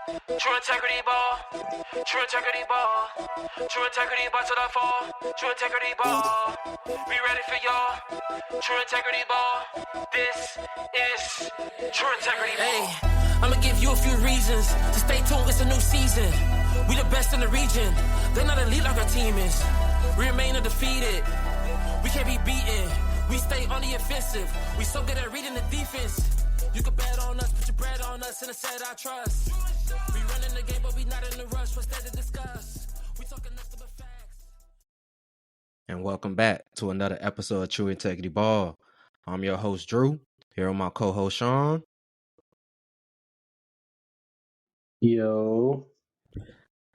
True integrity ball. True integrity ball. True integrity ball to the fall. True integrity ball. We ready for y'all. True integrity ball. This is True integrity ball. Hey, I'ma give you a few reasons to stay tuned. It's a new season. We the best in the region. They're not elite like our team is. We remain undefeated. We can't be beaten. We stay on the offensive. We so good at reading the defense. You can bet on us, put your bread on us, and set I trust. We running the game, but we not in the rush. What's there to discuss? We talking nothing but facts. And welcome back to another episode of True Integrity Ball. I'm your host, Drew, here with my co-host, Sean. Yo.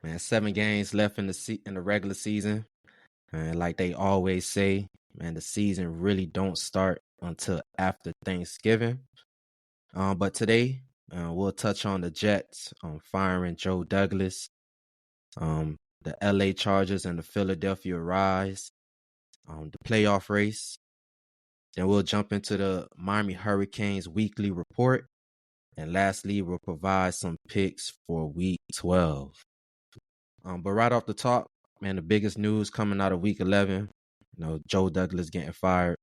Man, 7 games left in the regular season. And like they always say, man, the season really don't start until after Thanksgiving. But today, we'll touch on the Jets firing Joe Douglas, the LA Chargers and the Philadelphia Rise, the playoff race. Then we'll jump into the Miami Hurricanes weekly report. And lastly, we'll provide some picks for week 12. But right off the top, man, the biggest news coming out of week 11, Joe Douglas getting fired.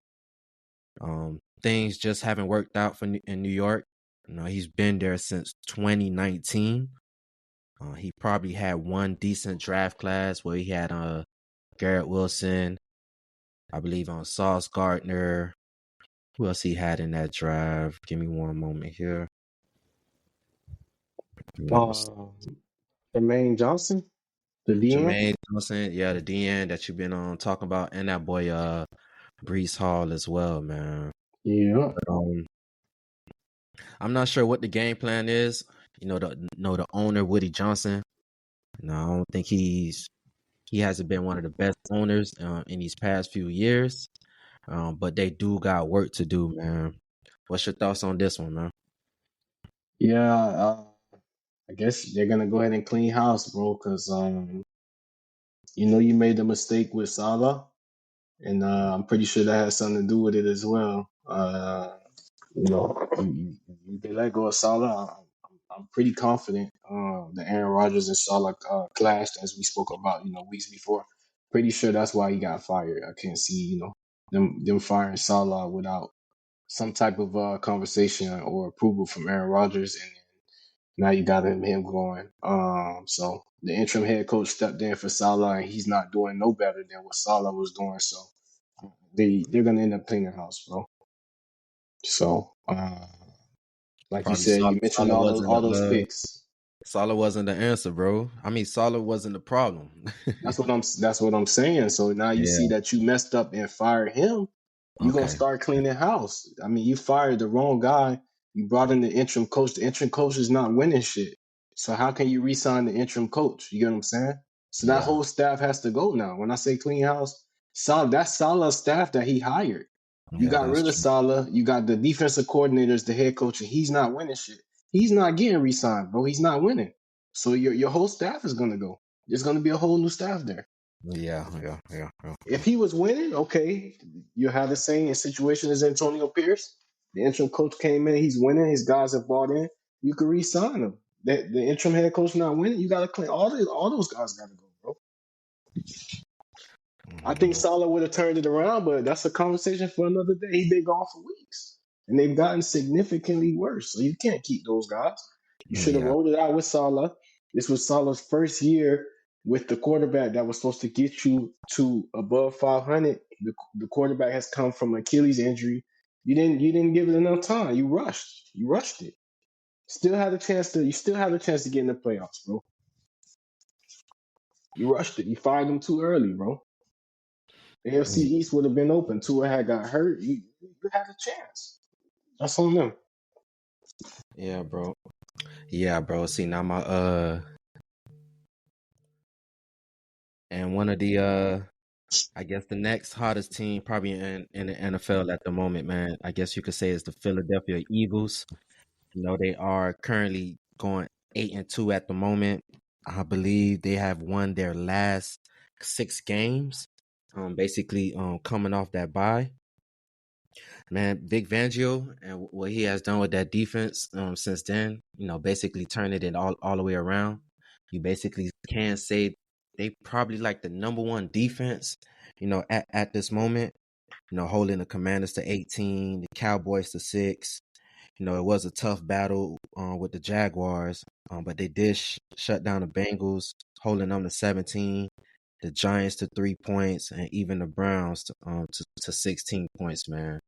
Things just haven't worked out in New York. He's been there since 2019. He probably had one decent draft class where he had Garrett Wilson, I believe on Sauce Gardner. Who else he had in that draft? Give me one moment here. Jermaine Johnson, the DN. Jermaine Johnson, yeah, the DN that you've been talking about, and that boy Brees Hall as well, man. Yeah. But, I'm not sure what the game plan is. The owner Woody Johnson. I don't think he hasn't been one of the best owners in these past few years. But they do got work to do, man. What's your thoughts on this one, man? Yeah, I guess they're gonna go ahead and clean house, bro, because you made the mistake with Salah, and I'm pretty sure that has something to do with it as well. They let go of Salah. I'm pretty confident that Aaron Rodgers and Salah clashed, as we spoke about, weeks before. Pretty sure that's why he got fired. I can't see, them firing Salah without some type of conversation or approval from Aaron Rodgers, and now you got him going. So the interim head coach stepped in for Salah, and he's not doing no better than what Salah was doing. So they're gonna end up cleaning house, bro. So like Probably you said, you mentioned all those picks. Salah wasn't the answer, bro. I mean, Salah wasn't the problem. That's what I'm saying. So now you see that you messed up and fired him. You're gonna start cleaning house. I mean, you fired the wrong guy. You brought in the interim coach. The interim coach is not winning shit. So how can you re-sign the interim coach? You get what I'm saying? So that whole staff has to go now. When I say clean house, that's Salah's staff that he hired. You got rid of Salah. You got the defensive coordinators, the head coach, and he's not winning shit. He's not getting re-signed, bro. He's not winning. So your whole staff is gonna go. There's gonna be a whole new staff there. Yeah. If he was winning, okay, you have the same situation as Antonio Pierce. The interim coach came in, he's winning, his guys have bought in. You could re-sign him. The interim head coach not winning, you gotta clean all those guys gotta go, bro. I think Salah would have turned it around, but that's a conversation for another day. He's been gone for weeks, and they've gotten significantly worse. So you can't keep those guys. You should have rolled it out with Salah. This was Salah's first year with the quarterback that was supposed to get you to above 500. The quarterback has come from Achilles injury. You didn't give it enough time. You rushed it. You still had a chance to get in the playoffs, bro. You rushed it. You fired them too early, bro. AFC East would have been open. Tua had got hurt. You had a chance. That's on them. Yeah, bro. See, now my and one of the I guess the next hottest team probably in the NFL at the moment, man, I guess you could say is the Philadelphia Eagles. They are currently going 8-2 at the moment. I believe they have won their last 6 games. Basically coming off that bye. Man, Vic Fangio and what he has done with that defense since then, basically turning it all the way around. You basically can say they probably like the number one defense, at this moment, holding the Commanders to 18, the Cowboys to 6. It was a tough battle with the Jaguars, but they did shut down the Bengals, holding them to 17, the Giants to 3 points, and even the Browns to 16 points, man.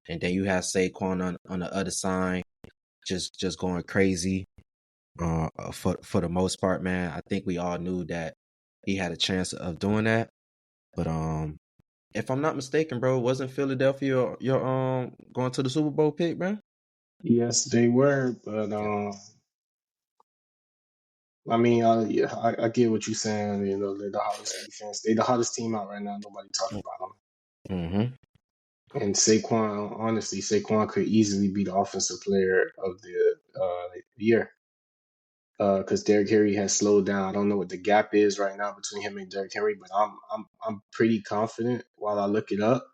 And then you have Saquon on the other side, just going crazy. For the most part, man, I think we all knew that he had a chance of doing that. But if I'm not mistaken, bro, wasn't Philadelphia your going to the Super Bowl pick, bro? Yes, they were, but Yeah. I mean, yeah, I get what you're saying. You know, they're the hottest defense. They're the hottest team out right now. Nobody talking about Mm-hmm. them. And Saquon, honestly, Saquon could easily be the offensive player of the year. Because Derrick Henry has slowed down. I don't know what the gap is right now between him and Derrick Henry, but I'm pretty confident while I look it up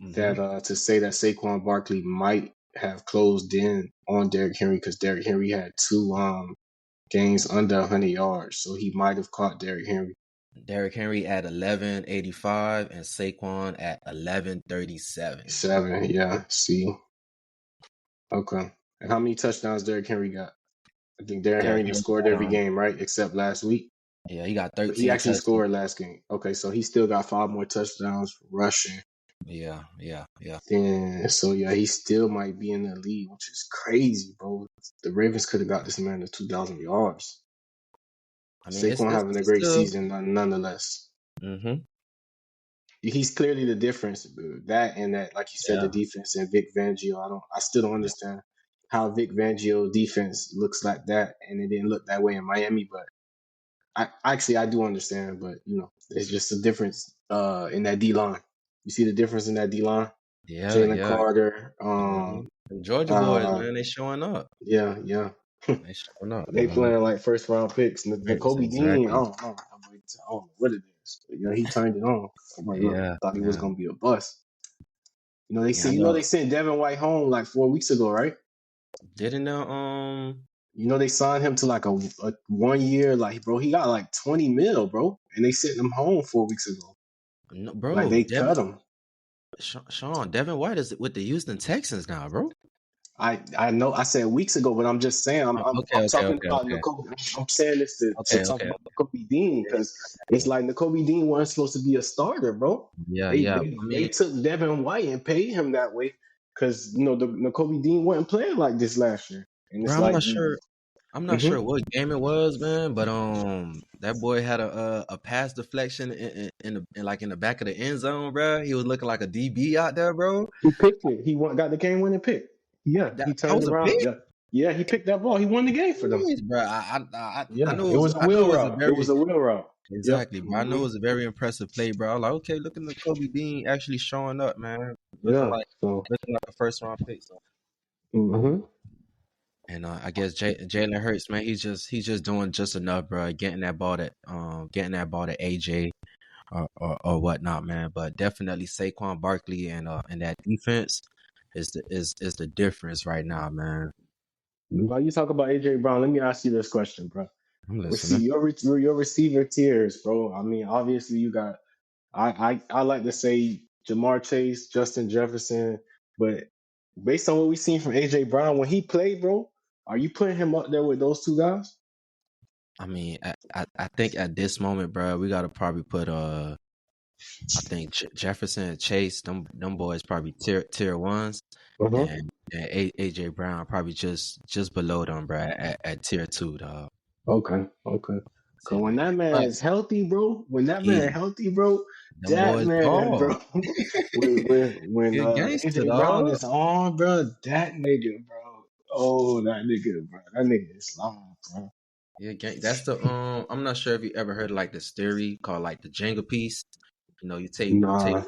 Mm-hmm. that to say that Saquon Barkley might have closed in on Derrick Henry because Derrick Henry had two games under 100 yards, so he might have caught Derrick Henry. Derrick Henry at 1185 and Saquon at 1137. 7, yeah. See, okay. And how many touchdowns Derrick Henry got? I think Derrick Derrick Henry just Henry scored got every game, right? Except last week. he got But he 13 actually touchdowns. scored last game. Okay, so he still got 5 more touchdowns rushing. Yeah. Then so yeah, he still might be in the lead, which is crazy, bro. The Ravens could have got this man to 2,000 yards. I mean, Saquon having a it's great still. season, nonetheless. Mm-hmm. He's clearly the difference. That and that, like you said, the Yeah. defense and Vic Fangio. I still don't understand how Vic Fangio defense looks like that, and it didn't look that way in Miami. But I do understand. But there's just a difference in that D line. You see the difference in that D line. Yeah. Jalen Yeah. Carter. The Georgia boys, man, they showing up. Yeah. They showing up. They playing like first round picks. The It's Kobe Dean, I exactly. don't know. I don't know what it is. But he turned it on. I'm like, look, Yeah. thought he was Yeah. gonna be a bust. Yeah. I They know. sent Devin White home like 4 weeks ago, right? Didn't know. They signed him to like a 1 year, like bro, he got like 20 mil, bro, and they sent him home 4 weeks ago. No, Like bro. they cut him. Sean, Devin White is with the Houston Texans now, bro. I know I said weeks ago, but I'm just saying I'm talking about Okay. Nicole. I'm saying this to talk Okay. about Kobe Dean because it's like Kobe Dean wasn't supposed to be a starter, bro. They Yeah. they, I they mean, took Devin White and paid him that way because the Kobe Dean wasn't playing like this last year, and bro, it's I'm like not sure. I'm not hmm sure what game it was, man, but that boy had a pass deflection in the back of the end zone, bro. He was looking like a DB out there, bro. he picked it. Got the game winning pick. Yeah, he That turned was a around. pick, Yeah, he picked that ball. He won the game for them. bro. I Yeah, know it was a I know wheel it was a route. It very was a wheel route. Yep. exactly, bro. I know it was a very impressive play, bro. I was like, okay, looking at Kobe Dean actually showing up, man. Looking Yeah. like So. a first round pick. So. hmm And I guess Jalen Hurts, man, he's just doing just enough, bro. Getting that ball to AJ or whatnot, man. But definitely Saquon Barkley and that defense is the difference right now, man. While you talk about AJ Brown, let me ask you this question, bro. I'm listening. Your receiver tiers, bro. I mean, obviously you got. I like to say Jamar Chase, Justin Jefferson, but based on what we've seen from AJ Brown when he played, bro, are you putting him up there with those two guys? I mean, I think at this moment, bro, we gotta probably put I think Jefferson and Chase, them boys probably tier ones, Uh-huh. and AJ Brown probably just below them, bro, at tier two, dog. Okay. Cause when Man. that man But is healthy, bro, he, them that boys man, ball. bro, when Good gangster, AJ Brown dog. is on, bro, that nigga, bro. Oh, that nigga, bro. That nigga is long, bro. Yeah, that's the I'm not sure if you ever heard of like this theory called like the Jenga piece. You take Nah.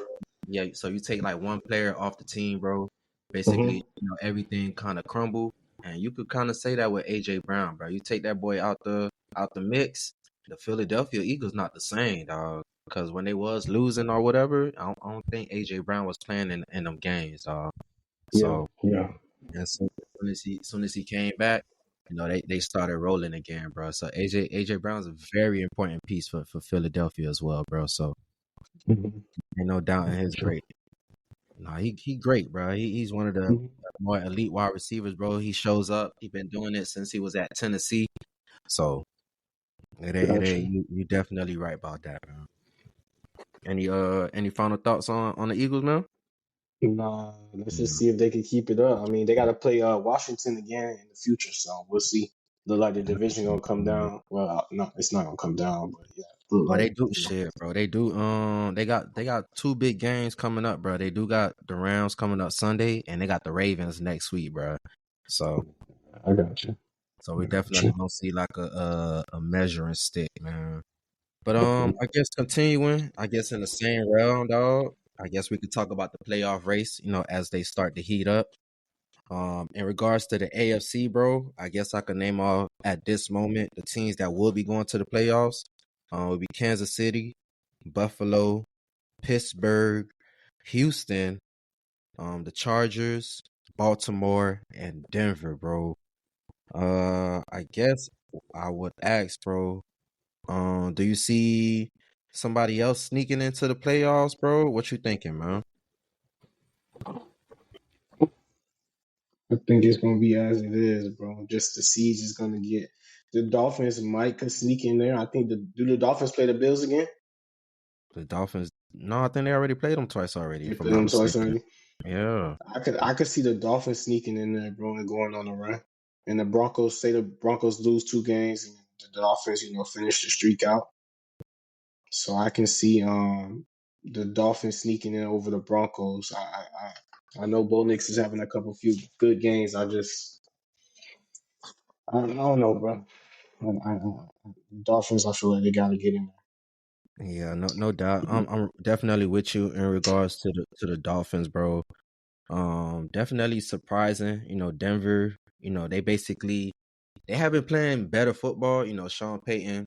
yeah, so you take like one player off the team, bro. Mhm. Basically, everything kind of crumble, and you could kind of say that with AJ Brown, bro. You take that boy out the mix, the Philadelphia Eagles not the same, dog. Because when they was losing or whatever, I don't think AJ Brown was playing in them games, dog. Yeah, So yeah. as soon as he came back, they started rolling again, bro. So AJ Brown's a very important piece for Philadelphia as well, bro. So Mm-hmm. ain't no doubt in For his sure. great. No, he great, bro. He's one of the Mm-hmm. more elite wide receivers, bro. He shows up. He been doing it since he was at Tennessee. So Gotcha. you definitely right about that, man. Any final thoughts on the Eagles, man? Nah, let's just Yeah, see if they can keep it up. I mean, they got to play Washington again in the future, so we'll see. Look like the division gonna come down. Well, no, it's not gonna come down, but yeah, look oh, they like do shit, bro. They do. They got two big games coming up, bro. They do got the Rams coming up Sunday, and they got the Ravens next week, bro. So, I got you. we I got definitely you. gonna see like a measuring stick, man. But I guess continuing, I guess in the same round, dog. I guess we could talk about the playoff race, as they start to heat up. In regards to the AFC, bro, I guess I could name off at this moment the teams that will be going to the playoffs. Would be Kansas City, Buffalo, Pittsburgh, Houston, the Chargers, Baltimore, and Denver, bro. I guess I would ask, bro. Do you see somebody else sneaking into the playoffs, bro? What you thinking, man? I think it's gonna be as it is, bro. Just the siege is gonna get. The Dolphins might could sneak in there. I think do the Dolphins play the Bills again? The Dolphins? No, I think they already played them twice already, They if I'm played not them twice mistaken. already. Yeah, I could see the Dolphins sneaking in there, bro, and going on a run. And the Broncos say the Broncos lose 2 games, and the Dolphins, finish the streak out. So I can see the Dolphins sneaking in over the Broncos. I know Bo Nix is having a few good games. I don't know, bro. Dolphins, I feel like they gotta get in yeah, no doubt. there. I'm definitely with you in regards to the Dolphins, bro. Definitely surprising. Denver. They have been playing better football. Sean Payton.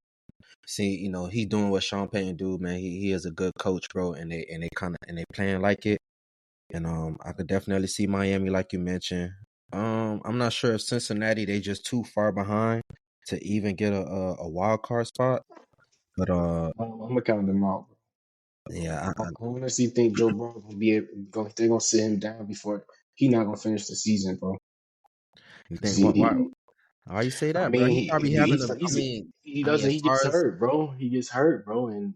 See, he's doing what Sean Payton do, man. He is a good coach, bro, and they playing like it. And I could definitely see Miami, like you mentioned. I'm not sure if Cincinnati they just too far behind to even get a wild card spot. But I'm gonna count them out. yeah, I honestly think Joe Burrow they're gonna sit him down before he not gonna finish the season, bro. you 'Cause think why you say I that, bro? mean, He probably having he I mean, doesn't as he far gets as hurt, bro. He gets hurt, bro, and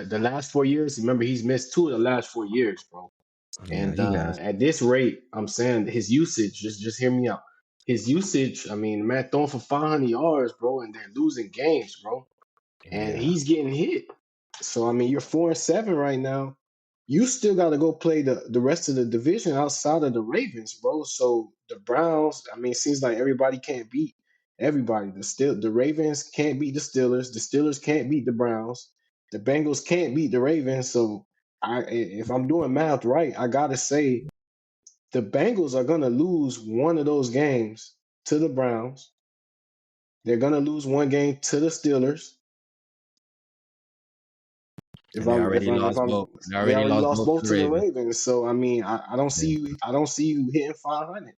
the last 4 years, remember he's missed 2 of the last 4 years, bro. yeah, And he has. at this rate, I'm saying his usage, just hear me out. His usage, I mean, man, throwing for 500 yards, bro, and they're losing games, bro, and Yeah, he's getting hit. So I mean, you're 4-7 right now. You still got to go play the rest of the division outside of the Ravens, bro. So the Browns, I mean, it seems like everybody can't beat everybody. The Ravens can't beat the Steelers. The Steelers can't beat the Browns. The Bengals can't beat the Ravens. So if I'm doing math right, I gotta say the Bengals are gonna lose one of those games to the Browns. They're gonna lose one game to the Steelers. If and they I'm if already I'm if lost I'm both. They they already already lost lost both to both the to the Ravens. Ravens. So I mean I don't see you hitting 500.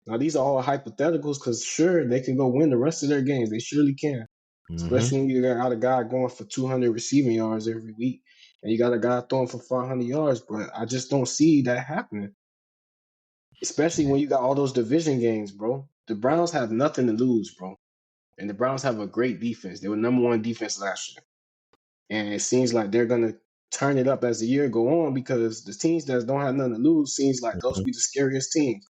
Now these are all hypotheticals because sure they can go win the rest of their games. They surely can. Mm-hmm. Especially when you got a guy going for 200 receiving yards every week, and you got a guy throwing for 500 yards. But I just don't see that happening. Especially when you got all those division games, bro. The Browns have nothing to lose, bro. And the Browns have a great defense. They were #1 defense last year. And it seems like they're gonna turn it up as the year go on because the teams that don't have nothing to lose seems like those be the scariest teams.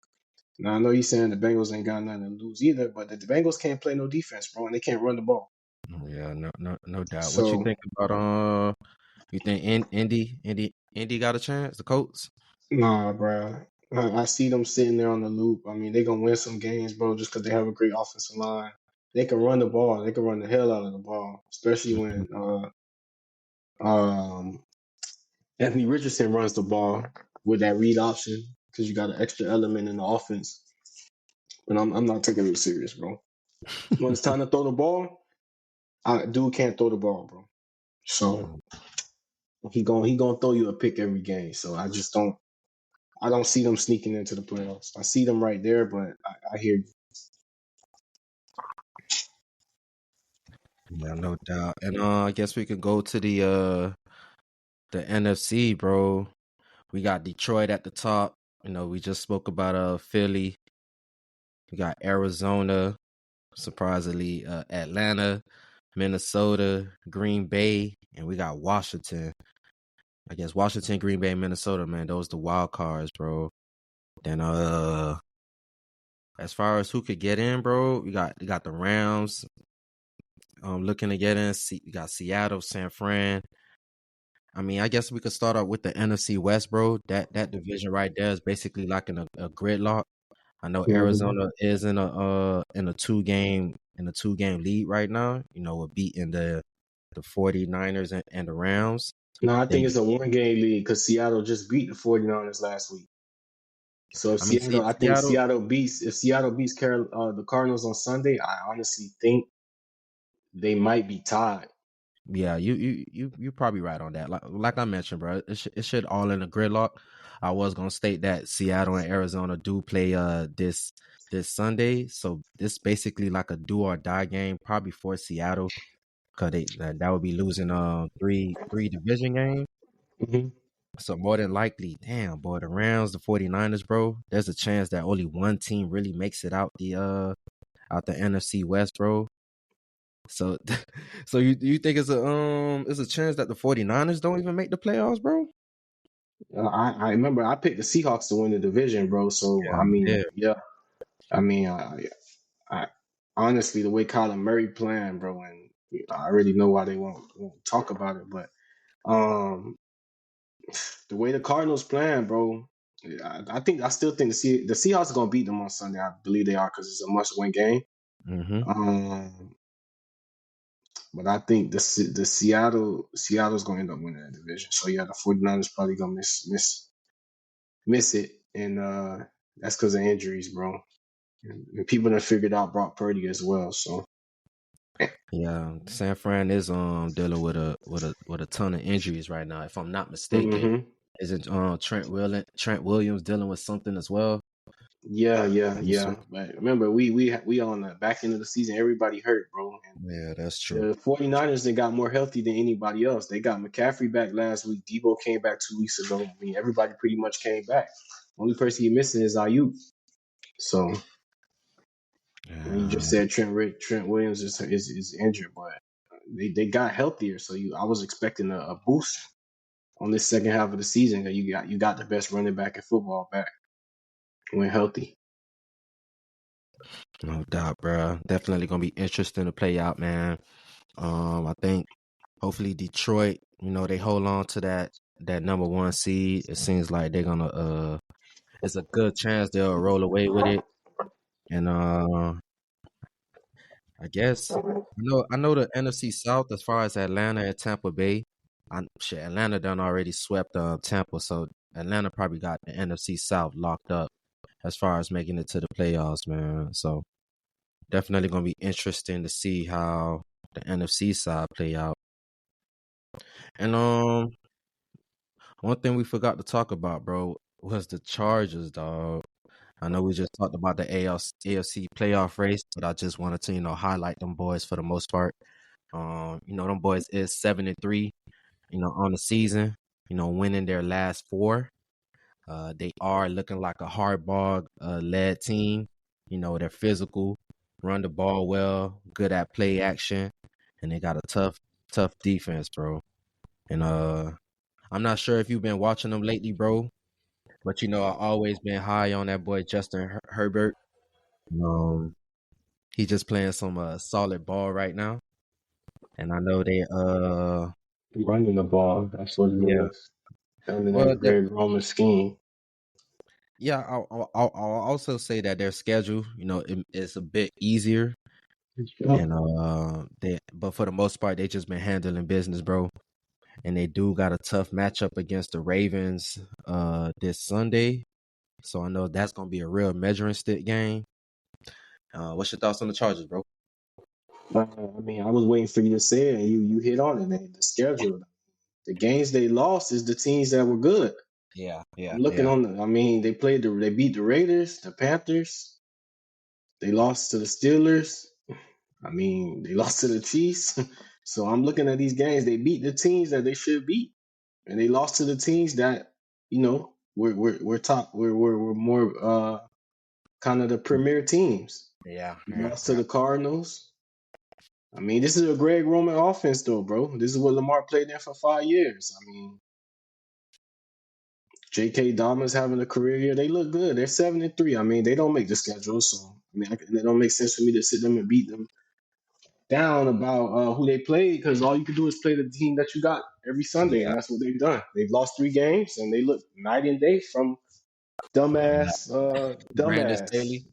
Now I know you're saying the Bengals ain't got nothing to lose either, but the Bengals can't play no defense, bro, and they can't run the ball. Yeah, no doubt. What you So think about You think Indy got a chance? The Colts? nah, bro. I see them sitting there on the loop. I mean, they gonna win some games, bro, just because they have a great offensive line. They can run the ball. They can run the hell out of the ball, especially Mhm. when Anthony Richardson runs the ball with that read option because you got an extra element in the offense. But I'm not taking it serious, bro. When it's time to throw the ball, dude can't throw the ball, bro. So he gonna throw you a pick every game. So I just don't. I don't see them sneaking into the playoffs. I see them right there, but I hear you. Yeah, no doubt. And I guess we could go to the NFC, bro. We got Detroit at the top. We just spoke about Philly. We got Arizona, surprisingly, Atlanta, Minnesota, Green Bay, and we got Washington. I guess Washington, Green Bay, Minnesota, man, those the wild cards, bro. Then as far as who could get in, bro, you got the Rams looking to get in. You got Seattle, San Fran. I mean, I guess we could start out with the NFC West, bro. That division right there is basically like in a gridlock. I know Mhm. Arizona is in a two game lead right now, with beating the 49ers and the Rams. No, I think Then it's a one game lead because Seattle just beat the 49ers last week. So if I mean, Seattle, I think Seattle. Seattle beats the Cardinals on Sunday, I honestly think they might be tied. Yeah, you probably right on that. Like I mentioned, bro, it should all in a gridlock. I was gonna state that Seattle and Arizona do play this Sunday, so this basically like a do or die game, probably for Seattle, cause that would be losing three division games. Hmm. So more than likely, damn boy, the Rams, the 49ers, bro. There's a chance that only one team really makes it out the NFC West, bro. So so you think it's a chance that the 49ers don't even make the playoffs, bro? I remember I picked the Seahawks to win the division, bro. So Yeah, I mean, yeah. yeah, I mean, I honestly the way Kyler Murray playing, bro, and I already know why they won't talk about it, but um, the way the Cardinals playing, bro. I still think the Seahawks are gonna beat them on Sunday. I believe they are because it's a must-win game. Mm-hmm. Um, but I think the Seattle's gonna end up winning that division. So yeah, the 49ers probably gonna miss it, and that's because of injuries, bro. And people done figured out Brock Purdy as well. So Yeah, San Fran is dealing with a ton of injuries right now. If I'm not mistaken, hmm isn't Trent Williams dealing with something as well? yeah. But remember, we on the back end of the season. Everybody hurt, bro. And Yeah, that's true. the 49ers, they got more healthy than anybody else. They got McCaffrey back last week. Debo came back 2 weeks ago. I mean, everybody pretty much came back. Only person he missing is Ayuk. So and you just Yeah, said Trent Williams is injured, but they got healthier. So I was expecting a boost on this second half of the season. That you got the best running back in football back when healthy. no doubt, bro. Definitely gonna be interesting to play out, man. I think hopefully Detroit, they hold on to that number one seed. It seems like they're gonna it's a good chance they'll roll away with it. And I guess I know the NFC South as far as Atlanta and Tampa Bay. Atlanta done already swept Tampa, so Atlanta probably got the NFC South locked up as far as making it to the playoffs, man. So definitely gonna be interesting to see how the NFC side play out. And one thing we forgot to talk about, bro, was the Chargers, dog. I know we just talked about the AFC playoff race, but I just wanted to, highlight them boys for the most part. Them boys is 7-3, on the season, winning their last four. They are looking like a hard ball led team. They're physical, run the ball well, good at play action, and they got a tough defense, bro. And I'm not sure if you've been watching them lately, bro, but I always been high on that boy Justin Herbert. Um, he just playing some solid ball right now, and I know they Running the ball, that's what it yeah. is. Under Well, that Greg Roman scheme. yeah, I'll also say that their schedule, is a bit easier, Yep. and but for the most part, they just been handling business, bro. And they do got a tough matchup against the Ravens this Sunday, so I know that's gonna be a real measuring stick game. What's your thoughts on the Chargers, bro? I mean, I was waiting for you to say it, and you hit on it. Man. The schedule, the games they lost is the teams that were good. Yeah, yeah, I'm looking yeah, on the. I mean, they beat the Raiders, the Panthers. They lost to the Steelers. I mean, they lost to the Chiefs. So I'm looking at these games. They beat the teams that they should beat, and they lost to the teams that we're top. We're more kind of the premier teams. yeah, We yeah, lost to yeah. the Cardinals. I mean, this is a Greg Roman offense, though, bro. This is what Lamar played in for 5 years. I mean, J.K. Dobbins having a career year. They look good. They're 7-3. I mean, they don't make the schedule, so I mean, it don't make sense for me to sit them and beat them down about who they played because all you can do is play the team that you got every Sunday, and Yeah, that's what they've done. They've lost 3 games, and they look night and day from Brandon Staley. dumbass.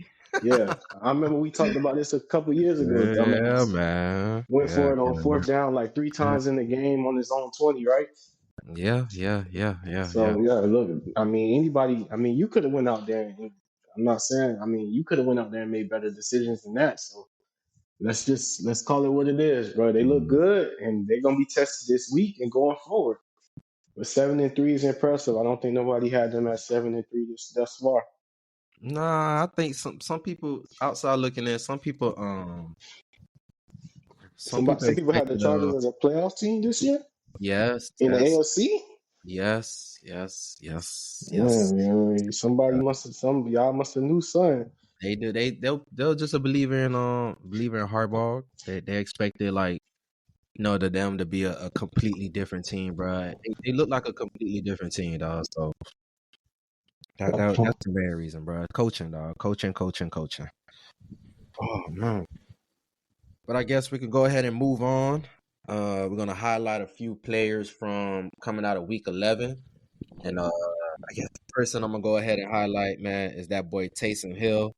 Yeah, I remember we talked about this a couple years ago. Yeah, Dumbass man. went Yeah, for it on yeah, fourth down like three yeah, times in the game on his own 20, right? yeah, yeah, yeah, yeah, yeah. So yeah, look, I mean, anybody, I mean, you could have went out there. And, I'm not saying, I mean, you could have went out there and made better decisions than that. So let's call it what it is, bro. They look Mm. good, and they're gonna be tested this week and going forward. But 7-3 is impressive. I don't think nobody had them at 7-3 thus far. Nah, I think some people outside looking in, some people Some people had the expected Chargers as a playoff team this year yes, in the yes, AFC. yes, yes, yes, Yeah, yes. man, somebody Uh, must have some y'all must have knew something. they do they'll just a believer in hardball. They expected like to them to be a completely different team, bro. They look like a completely different team, dog. So that's the main reason, bro. Coaching, dog. Coaching. Oh man. But I guess we can go ahead and move on. We're gonna highlight a few players from coming out of week 11, and I guess the person I'm gonna go ahead and highlight, man, is that boy Taysom Hill.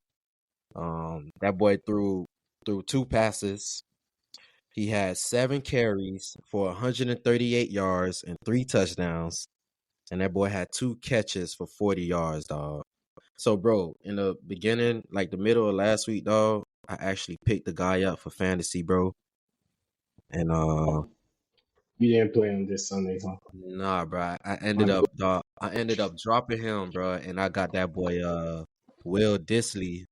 That boy threw 2 passes. He had 7 carries for 138 yards and 3 touchdowns, and that boy had 2 catches for 40 yards, dog. So, bro, in the beginning, like the middle of last week, dog, I actually picked the guy up for fantasy, bro. And You didn't play on this Sunday, huh? nah, bro, My bad. I ended up dropping him, bro, and I got that boy Will Disley,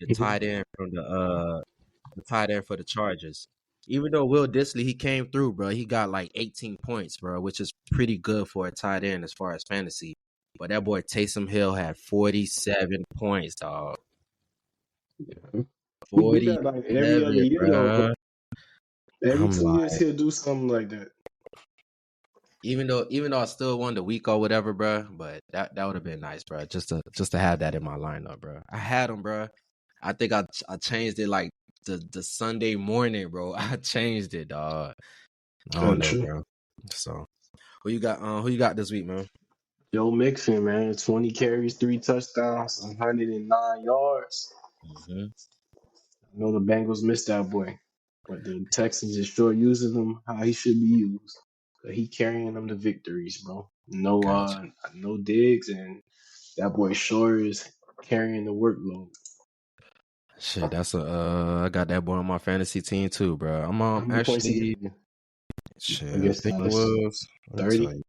the tight end for the Chargers. Even though Will Disley he came through, bro, he got like 18 points, bro, which is pretty good for a tight end as far as fantasy. But that boy Taysom Hill had 47 points, dog. He do that like every other 47, year though, bro. bro. Every I'm 2 years like, he'll do something like that. even though I still won the week or whatever, bro, but that would have been nice, bro, just to have that in my lineup, bro. I had him, bro. I think I changed it like the Sunday morning, bro. I changed it, dog. I don't know, True. bro. So who you got? Who you got this week, man? Joe Mixon, man, 20 carries, 3 touchdowns, 109 yards. Mm-hmm. I know the Bengals missed that boy, but the Texans is sure using him how he should be used. But he carrying them to victories, bro. Gotcha. No digs, and that boy sure is carrying the workload. Shit, that's I got that boy on my fantasy team too, bro. I'm How many points he actually gave you shit. I against think it Dallas? was. Let me tell 30? you.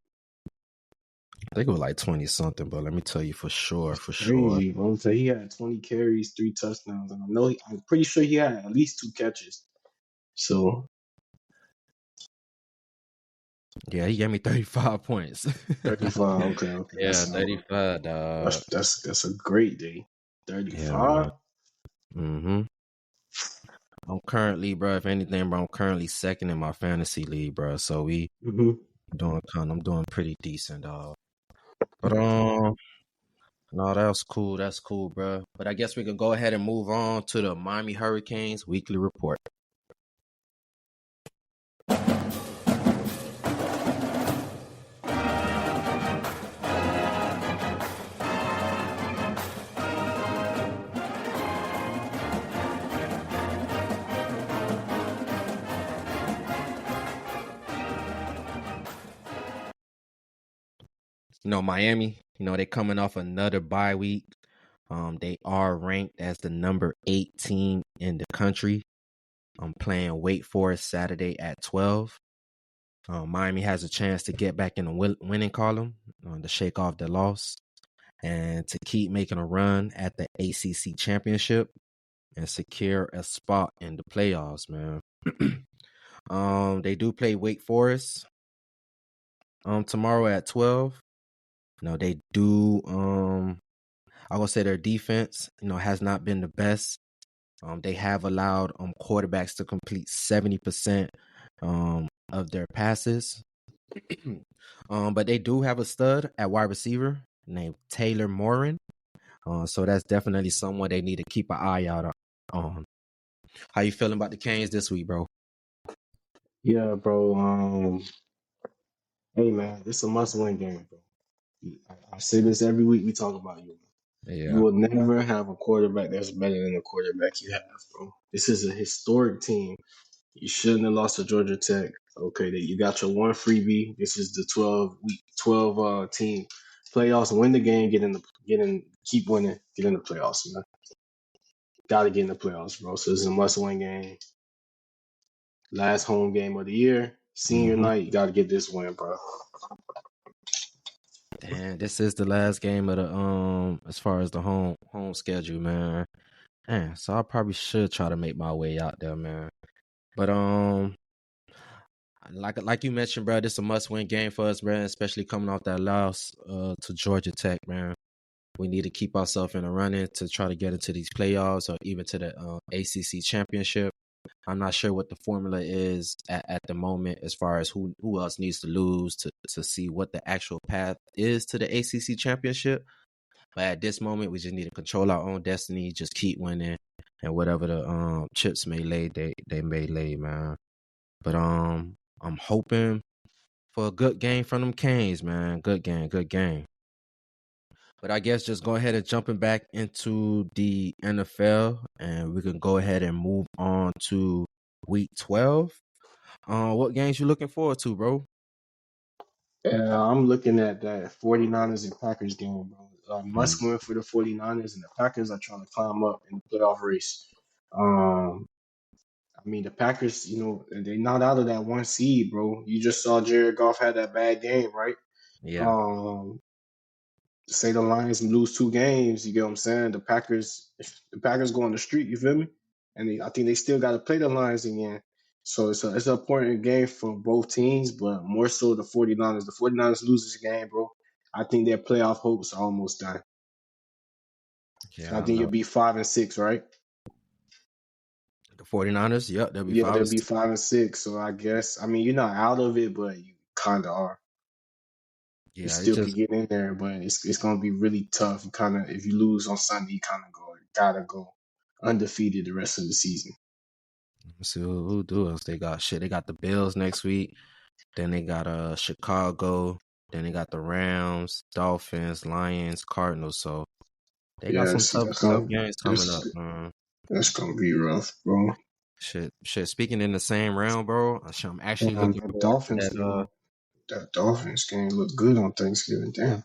I think it was like 20 something, but let me tell you for sure, That's for sure. crazy, bro. So he had 20 carries, 3 touchdowns, and I'm pretty sure he had at least 2 catches. So Yeah, he gave me 35 points. 35. Okay, Yeah, 35, dog. that's a great day. Yeah, man. 35. Mm-hmm. I'm currently, bro. If anything, bro, I'm currently second in my fantasy league, bro. So Mm-hmm. I'm doing pretty decent, dog. But no, that's cool. That's cool, bro. But I guess we can go ahead and move on to the Miami Hurricanes weekly report. Miami, they coming off another bye week. They are ranked as the number 8 team in the country. I'm playing Wake Forest Saturday at 12. Miami has a chance to get back in the winning column, to shake off the loss, and to keep making a run at the ACC championship and secure a spot in the playoffs, man. They do play Wake Forest tomorrow at 12. They do I will say their defense, has not been the best. They have allowed quarterbacks to complete 70% of their passes. But they do have a stud at wide receiver named Taylor Morin. So that's definitely someone they need to keep an eye out on. How you feeling about the Canes this week, bro? Yeah, bro. Hey man, it's a must-win game, bro. I say this every week we talk about you. You Yeah. will never have a quarterback that's better than the quarterback you have, bro. This is a historic team. You shouldn't have lost to Georgia Tech. Okay, that you got your one freebie. This is the 12 team playoffs. Win the game, keep winning, get in the playoffs, man. Got to get in the playoffs, bro. So this is a must-win game. Last home game of the year, senior Mm-hmm. night. You got to get this win, bro. And this is the last game of the as far as the home schedule, man. So I probably should try to make my way out there, man. But like you mentioned, bro, this is a must-win game for us, man. Especially coming off that loss to Georgia Tech, man. We need to keep ourselves in the running to try to get into these playoffs or even to the ACC championship. I'm not sure what the formula is at the moment as far as who else needs to lose to see what the actual path is to the ACC championship. But at this moment, we just need to control our own destiny, just keep winning, and whatever the chips may lay, they may lay, man. But I'm hoping for a good game from them Canes, man. Good game. But I guess just go ahead and jumping back into the NFL, and we can go ahead and move on to week 12. What games you looking forward to, bro? I'm looking at that 49ers and Packers game, bro. Must Mm, win for the 49ers, and the Packers are trying to climb up in the playoff race. Um, I mean, the Packers, they're not out of that one seed, bro. You just saw Jared Goff had that bad game, right? yeah, Um, say the Lions lose 2 games, you get what I'm saying? The Packers go on the streak, you feel me? And I think they still got to play the Lions again. So it's an important game for both teams, but more so the 49ers. The 49ers lose this game, bro. I think their playoff hopes are almost done. yeah. I I think know you'll be 5-6, right? the 49ers. Yep, they'll be Yeah, five. they'll be 5-6. So I guess, I mean, you're not out of it, but you kind of are. You Yeah, it still could just get in there, but it's gonna be really tough. You kind of, if you lose on Sunday, you kind of gotta go undefeated the rest of the season. let's see who do us. They got shit. They got the Bills next week. Then they got Chicago. Then they got the Rams, Dolphins, Lions, Cardinals. So they got Yeah, some see, tough games coming up. that's gonna be rough, bro. Shit. Speaking in the same round, bro. I'm actually Damn, looking that forward to Dolphins that. game, that Dolphins game looked good on Thanksgiving. Damn.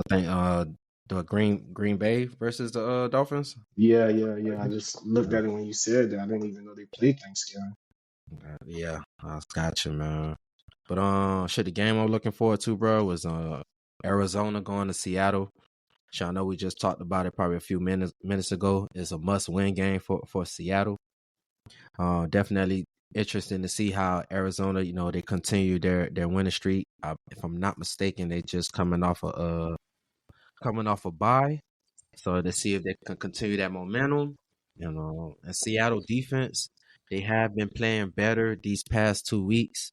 Think the Green Bay versus the Dolphins. Yeah. I just looked at it when you said that. I didn't even know they played Thanksgiving. Yeah, I got you, man. But shit, the game I'm looking forward to, bro, was Arizona going to Seattle. Shit, I know we just talked about it probably a few minutes ago. It's a must-win game for Seattle. Definitely interesting to see how Arizona, they continue their winning streak. If I'm not mistaken, they just coming off a bye. So to see if they can continue that momentum, and Seattle defense, they have been playing better these past 2 weeks.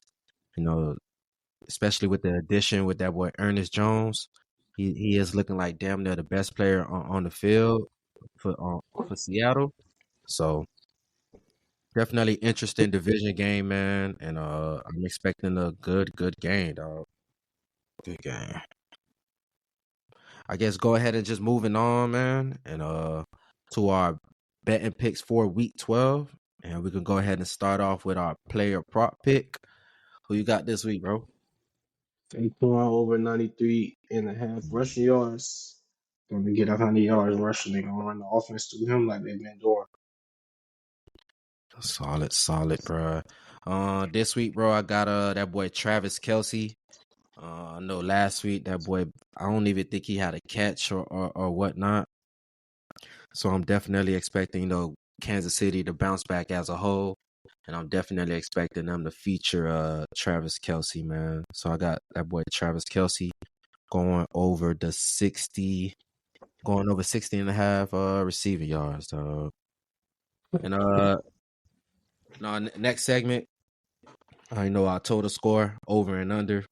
You know, especially with the addition with that boy Ernest Jones. He is looking like damn near the best player on the field for Seattle. So definitely interesting division game, man. And I'm expecting a good game, dog. Good game. I guess go ahead and just moving on, man, and to our betting picks for week 12. And we can go ahead and start off with our player prop pick. Who you got this week, bro? Saquon over 93.5 rushing yards. Gonna get 100 yards rushing. They're gonna run the offense through him like they've been doing. Solid, bro. This week, bro, I got that boy Travis Kelce. I know last week that boy, I don't even think he had a catch or whatnot. So I'm definitely expecting, Kansas City to bounce back as a whole. And I'm definitely expecting them to feature Travis Kelce, man. So I got that boy Travis Kelce going over 60 and a half receiving yards, dog. And now next segment, I know our total score over and under.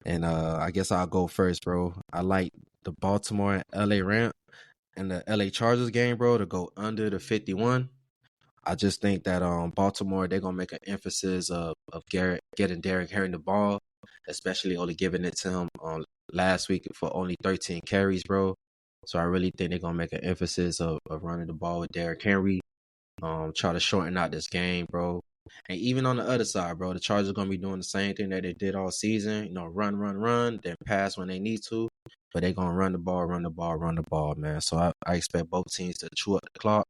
And I guess I'll go first, bro. I like the Baltimore and LA Rams and the LA Chargers game, bro, to go under the 51. I just think that Baltimore, they're gonna make an emphasis of getting Derrick Henry the ball, especially only giving it to him last week for only 13 carries, bro. So I really think they're gonna make an emphasis of running the ball with Derrick Henry. Try to shorten out this game, bro. And even on the other side, bro, the Chargers gonna be doing the same thing that they did all season. Run, then pass when they need to. But they're gonna run the ball, man. So I expect both teams to chew up the clock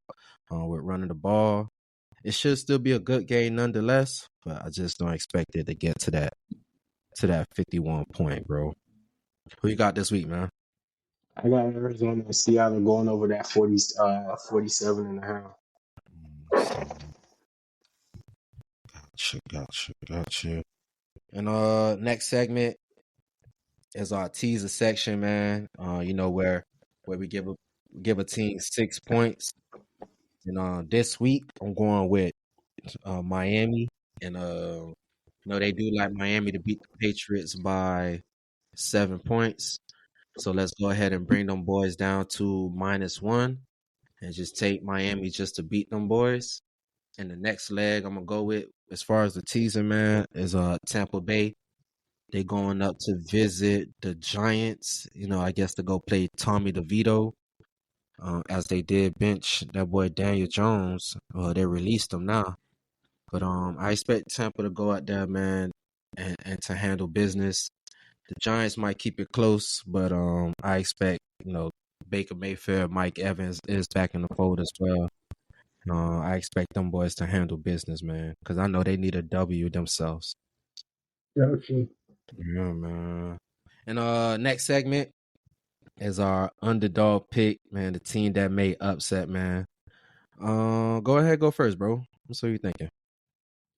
with running the ball. It should still be a good game nonetheless, but I just don't expect it to get to that 51 point, bro. Who you got this week, man? I got Arizona and Seattle going over that 47 and a half. So, gotcha. And next segment is our teaser section, man. Where we give a team 6 points. And this week I'm going with Miami, and they do like Miami to beat the Patriots by 7 points. So let's go ahead and bring them boys down to -1 and just take Miami just to beat them boys. And the next leg I'm gonna go with, as far as the teaser, man, is Tampa Bay. They going up to visit the Giants. I guess to go play Tommy DeVito. As they did bench that boy Daniel Jones. They released him now. But I expect Tampa to go out there, man, and to handle business. The Giants might keep it close, but I expect, Baker Mayfield, Mike Evans is back in the fold as well. I expect them boys to handle business, man, because I know they need a W themselves. Okay. Yeah, man. And next segment is our underdog pick, man, the team that may upset, man. Go ahead, go first, bro. What's you thinking?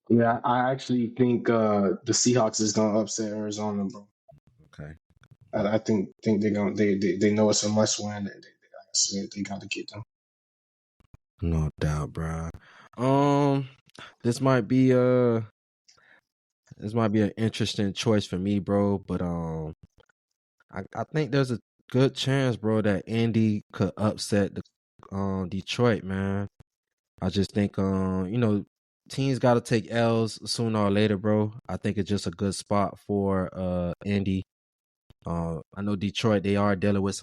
Yeah, I actually think the Seahawks is gonna upset Arizona, bro. Okay. I think they're gonna they know it's a must win. Like I said, they got to get them. No doubt, bro. This might be an interesting choice for me, bro. But I think there's a good chance, bro, that Indy could upset the Detroit, man. I just think teams got to take L's sooner or later, bro. I think it's just a good spot for Indy. I know Detroit, they are dealing with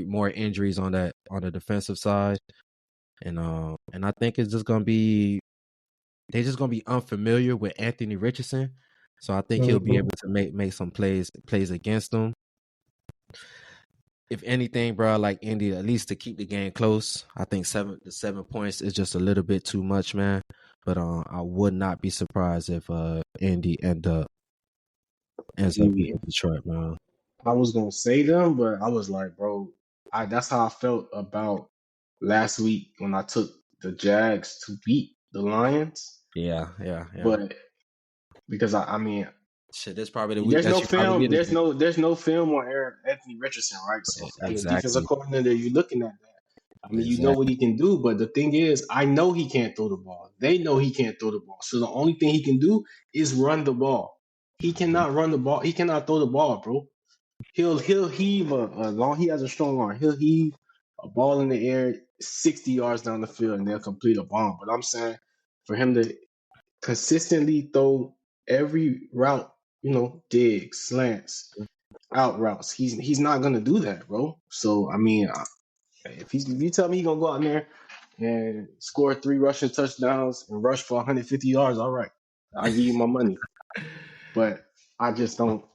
more injuries on the defensive side, and I think it's just gonna be they're just gonna be unfamiliar with Anthony Richardson, so I think he'll be able to make some plays against them. If anything, bro, I like Indy at least to keep the game close. I think 7 points is just a little bit too much, man. But I would not be surprised if Indy ends up beating Detroit, man. I was gonna say them, but I was like, bro, that's how I felt about last week when I took the Jags to beat the Lions. Yeah. But because I mean, Shit, this probably the week there's that no you probably film, get it. there's no film on Anthony Richardson, right? So being a defensive Exactly. coordinator, you're looking at that. I mean, you know what he can do, but the thing is, I know he can't throw the ball. They know he can't throw the ball. So the only thing he can do is run the ball. He cannot run the ball. He cannot throw the ball, bro. He'll heave a long. He has a strong arm. He'll heave a ball in the air 60 yards down the field, and they'll complete a bomb. But I'm saying for him to consistently throw every route, digs, slants, out routes, he's not gonna do that, bro. So I mean, if you tell me he's gonna go out there and score 3 rushing touchdowns and rush for 150 yards, all right, I'll give you my money. But I just don't,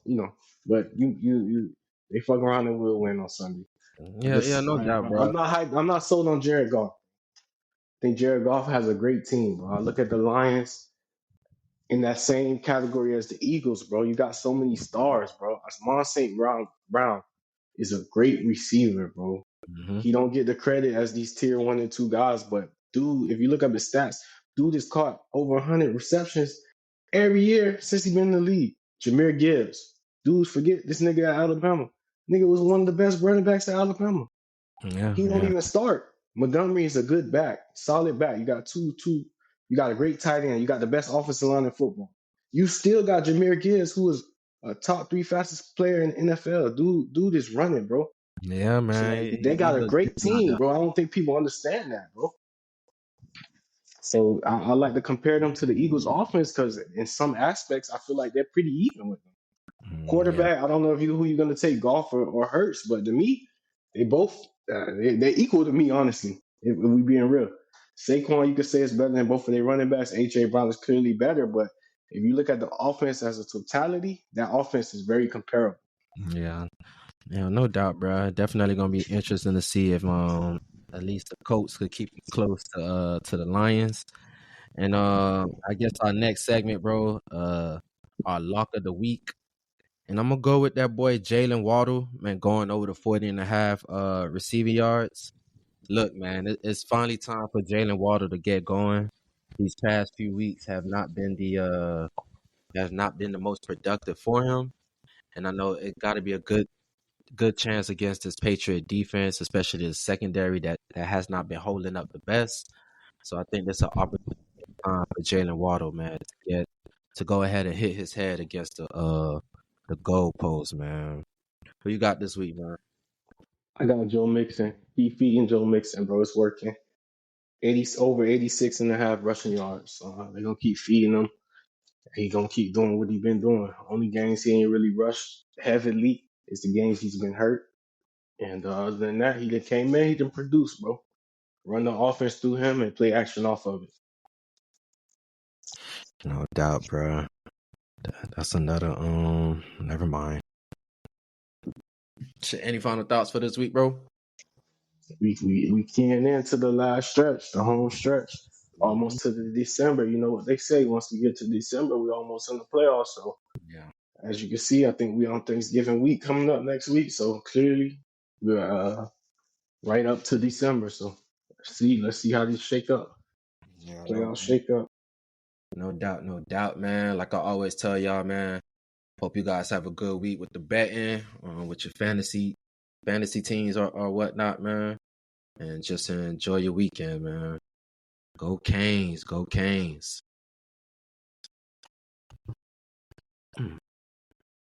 But they fuck around and will win on Sunday. Yeah, no doubt, bro. I'm not hyped. I'm not sold on Jared Goff. think Jared Goff has a great team, bro. I look at the Lions in that same category as the Eagles, bro. You got so many stars, bro. Amon St. Brown is a great receiver, bro. Mm-hmm. He don't get the credit as these tier 1 and 2 guys, but dude, if you look up his stats, dude has caught over 100 receptions every year since he been in the league. Jameer Gibbs, dudes forget this nigga at Alabama. Nigga was one of the best running backs at Alabama. Yeah, He don't yeah, even start. Montgomery is a good back, solid back. You got two. You got a great tight end. You got the best offensive line in football. You still got Jameer Gibbs, who is a top 3 fastest player in the NFL. Dude is running, bro. yeah, So man. like they He got a looks great good out team, there. bro. I don't think people understand that, bro. So I like to compare them to the Eagles' offense because in some aspects I feel like they're pretty even with them. Yeah, Quarterback, I don't know if who you're gonna take, Golf or Hurts, but to me, they both they're equal to me, honestly. If we being real, Saquon, you could say it's better than both of their running backs. AJ Brown is clearly better, but if you look at the offense as a totality, that offense is very comparable. yeah, yeah. No doubt, bro. Definitely gonna be interesting to see if at least the Colts could keep it close to the Lions. And I guess our next segment, bro, our lock of the week. And I'm gonna go with that boy Jalen Waddle, man, going over the 40.5 receiving yards. Look, man, it's finally time for Jalen Waddle to get going. These past few weeks has not been the most productive for him. And I know it gotta be a good chance against this Patriot defense, especially the secondary that has not been holding up the best. So I think that's an opportunity time for Jalen Waddle, man, to go ahead and hit his head against the goalpost, man. Who you got this week, man? I got Joe Mixon. Keep feeding Joe Mixon, bro. It's working. 80 over 86 and a half rushing yards. So they're gonna keep feeding him. He gonna keep doing what he been doing. Only games he ain't really rushed heavily is the games he's been hurt. And other than that, he done came in, he done produced, bro. Run the offense through him and play action off of it. No doubt, bro. That's another never mind. Any final thoughts for this week, bro? We keying into the last stretch, the home stretch, Mm-hmm. almost to the December. You know what they say? Once we get to December, we almost in the playoffs. So Yeah. as you can see, I think we on Thanksgiving week coming up next week. So clearly we're right up to December. So let's see how these shake up. Yeah, Playoffs shake up. no doubt, man. Like I always tell y'all, man. Hope you guys have a good week with the betting, with your fantasy teams or whatnot, man. And just enjoy your weekend, man. Go Canes, go Canes.